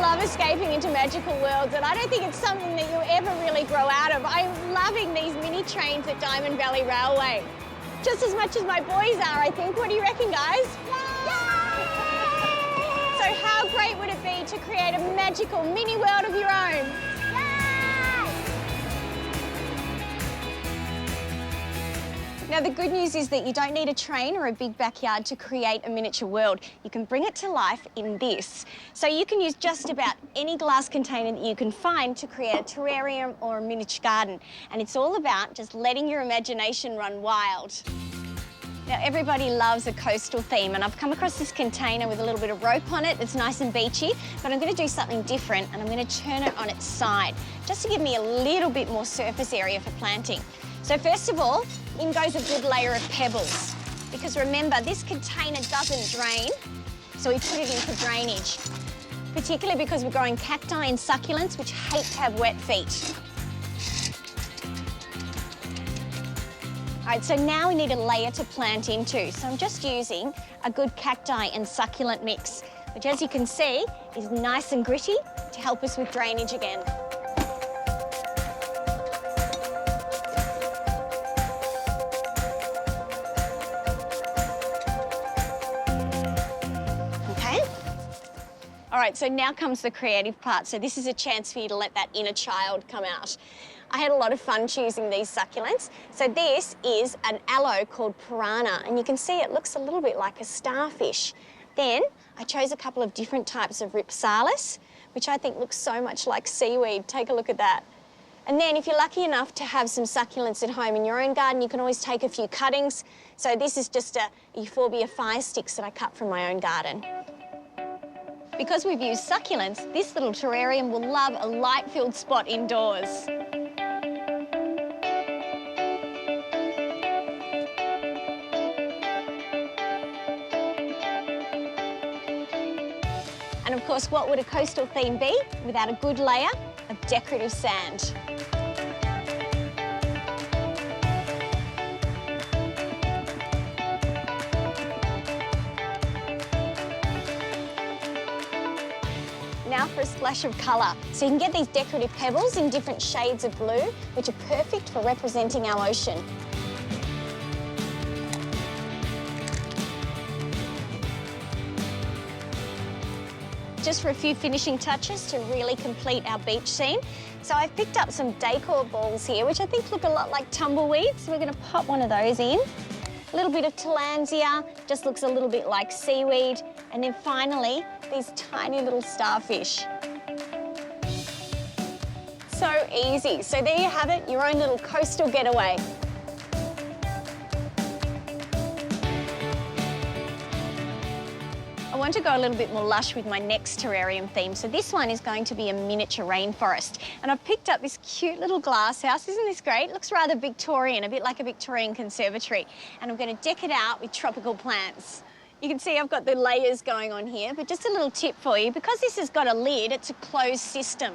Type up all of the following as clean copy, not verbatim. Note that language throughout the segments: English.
love escaping into magical worlds, and I don't think it's something that you'll ever really grow out of. I'm loving these mini trains at Diamond Valley Railway. Just as much as my boys are, I think. What do you reckon, guys? So how great would it be to create a magical mini world of your own? Now, the good news is that you don't need a train or a big backyard to create a miniature world. You can bring it to life in this. So you can use just about any glass container that you can find to create a terrarium or a miniature garden. And it's all about just letting your imagination run wild. Now, everybody loves a coastal theme, and I've come across this container with a little bit of rope on it. It's nice and beachy, but I'm going to do something different, and I'm going to turn it on its side, just to give me a little bit more surface area for planting. So first of all, in goes a good layer of pebbles, because remember, this container doesn't drain, so we put it in for drainage, particularly because we're growing cacti and succulents, which hate to have wet feet. All right, so now we need a layer to plant into. So I'm just using a good cacti and succulent mix, which, as you can see, is nice and gritty to help us with drainage again. Okay. All right, so now comes the creative part. So this is a chance for you to let that inner child come out. I had a lot of fun choosing these succulents. So this is an aloe called piranha, and you can see it looks a little bit like a starfish. Then I chose a couple of different types of ripsalis, which I think looks so much like seaweed. Take a look at that. And then if you're lucky enough to have some succulents at home in your own garden, you can always take a few cuttings. So this is just a euphorbia fire sticks that I cut from my own garden. Because we've used succulents, this little terrarium will love a light-filled spot indoors. And of course, what would a coastal theme be without a good layer of decorative sand? Now for a splash of colour. So you can get these decorative pebbles in different shades of blue, which are perfect for representing our ocean. Just for a few finishing touches to really complete our beach scene. So I've picked up some decor balls here, which I think look a lot like tumbleweeds. So we're going to pop one of those in. A little bit of tillandsia, just looks a little bit like seaweed. And then finally, these tiny little starfish. So easy. So there you have it, your own little coastal getaway. I want to go a little bit more lush with my next terrarium theme. So this one is going to be a miniature rainforest. And I've picked up this cute little glass house. Isn't this great? It looks rather Victorian, a bit like a Victorian conservatory. And I'm going to deck it out with tropical plants. You can see I've got the layers going on here, but just a little tip for you. Because this has got a lid, it's a closed system.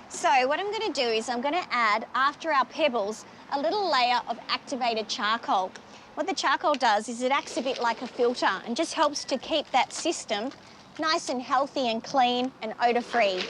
So what I'm going to do is I'm going to add, after our pebbles, a little layer of activated charcoal. What the charcoal does is it acts a bit like a filter and just helps to keep that system nice and healthy and clean and odour-free.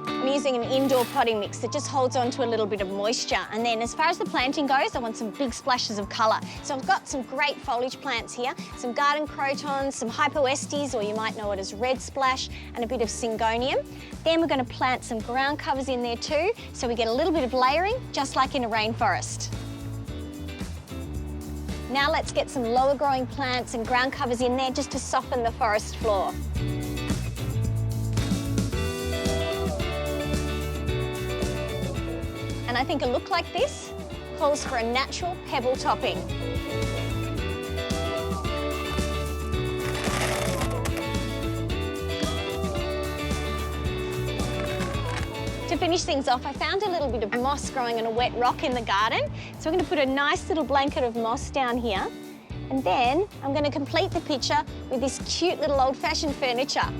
I'm using an indoor potting mix that just holds on to a little bit of moisture. And then as far as the planting goes, I want some big splashes of colour. So I've got some great foliage plants here, some garden crotons, some hypoestes, or you might know it as red splash, and a bit of syngonium. Then we're going to plant some ground covers in there too, so we get a little bit of layering, just like in a rainforest. Now let's get some lower growing plants and ground covers in there just to soften the forest floor. And I think a look like this calls for a natural pebble topping. To finish things off, I found a little bit of moss growing on a wet rock in the garden. So I'm going to put a nice little blanket of moss down here. And then I'm going to complete the picture with this cute little old-fashioned furniture.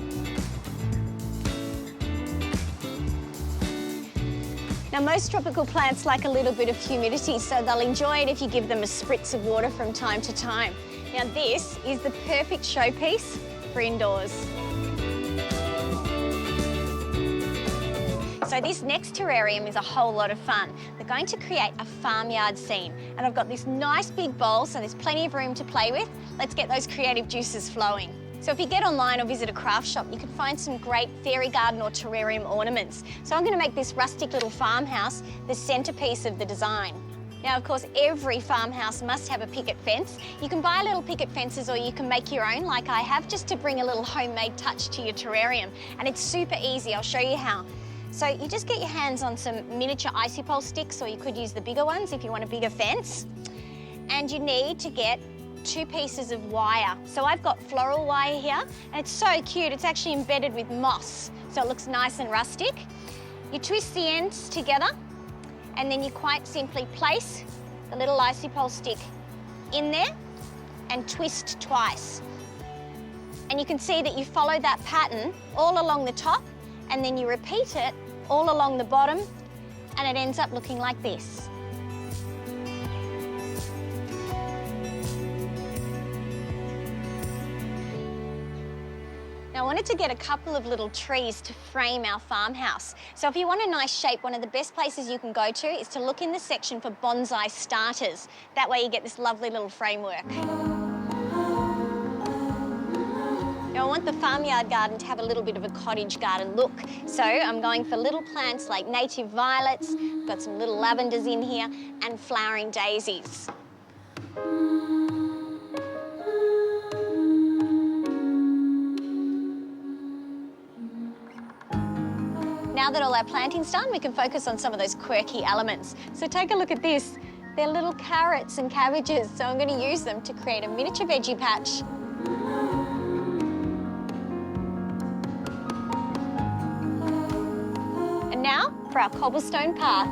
Now, most tropical plants like a little bit of humidity, so they'll enjoy it if you give them a spritz of water from time to time. Now this is the perfect showpiece for indoors. So this next terrarium is a whole lot of fun. They're going to create a farmyard scene, and I've got this nice big bowl, so there's plenty of room to play with. Let's get those creative juices flowing. So if you get online or visit a craft shop, you can find some great fairy garden or terrarium ornaments. So I'm going to make this rustic little farmhouse the centrepiece of the design. Now, of course, every farmhouse must have a picket fence. You can buy little picket fences or you can make your own, like I have, just to bring a little homemade touch to your terrarium. And it's super easy. I'll show you how. So you just get your hands on some miniature icy pole sticks, or you could use the bigger ones if you want a bigger fence. And you need to get 2 pieces of wire. So I've got floral wire here, and it's so cute. It's actually embedded with moss, so it looks nice and rustic. You twist the ends together, and then you quite simply place the little icy pole stick in there and twist twice. And you can see that you follow that pattern all along the top, and then you repeat it all along the bottom, and it ends up looking like this. Now, I wanted to get a couple of little trees to frame our farmhouse. So if you want a nice shape, one of the best places you can go to is to look in the section for bonsai starters. That way you get this lovely little framework. Now, I want the farmyard garden to have a little bit of a cottage garden look. So I'm going for little plants like native violets, got some little lavenders in here, and flowering daisies. Now that all our planting's done, we can focus on some of those quirky elements. So take a look at this. They're little carrots and cabbages, so I'm going to use them to create a miniature veggie patch. And now for our cobblestone path.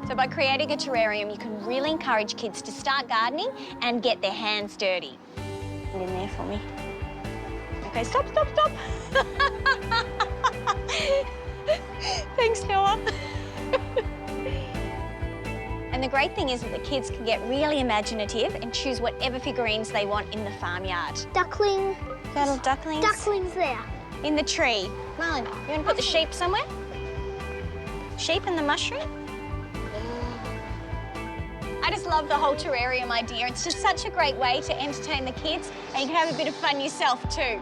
So by creating a terrarium, you can really encourage kids to start gardening and get their hands dirty. Get in there for me. Okay, stop, stop, stop. Thanks, Noah. And the great thing is that the kids can get really imaginative and choose whatever figurines they want in the farmyard. Duckling. Little ducklings. Ducklings there. In the tree. Marlon, you want to put the sheep somewhere? Sheep and the mushroom? I just love the whole terrarium idea. It's just such a great way to entertain the kids, and you can have a bit of fun yourself too.